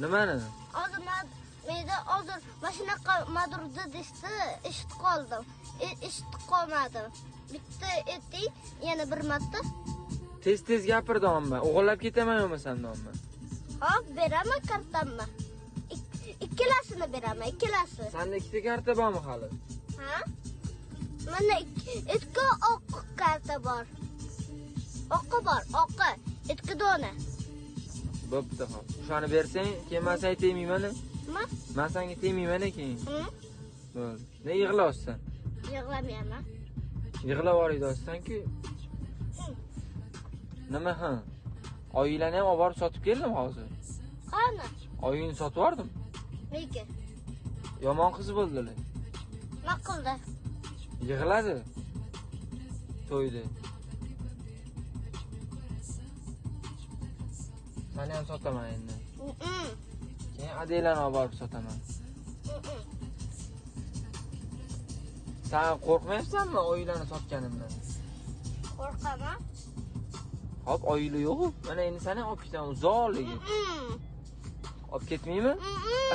Nimani? Hozir menda hozir mashinaqa madurdi desti, eshitib qoldim. Eshitib qolmadim. Bitta ayting, yana bir marta. Tez gapirdimmi? O'g'irlab ketaman yo'masanmi? Hop, beraman kartamni. Ikkilasini beraman, ikkilasi. Sanda ikkita karta bormi hali? Ha? Mana ikki oq karta bor. Oqi bor, oqi. Ikki dona. Bo'pti, xo'p. O'shani bersang, keyin men senga tegmayman. Nima? Men senga tegmayman keyin. Bo'ldi. Ne yig'layapsan? Yig'lamayman. Yig'lab yuboraysan-ku. Nima ha? Oilani ham olib borib sotib keldim hozir. Qani? Oyingni sotib yubordim. Nega? Yomon qiz bo'ldilar. Nima qildi? Yig'ladi. To'ydi. Seni ham sotaman endi. Keyin Adelani olib borib sotaman. Sen qo'rqmayapsanmi oilani sotganimdan? Qo'rqaman. Hop, oila yo'q. Mana endi seni olib ketaman uzoqligi. Olib ketmaymi?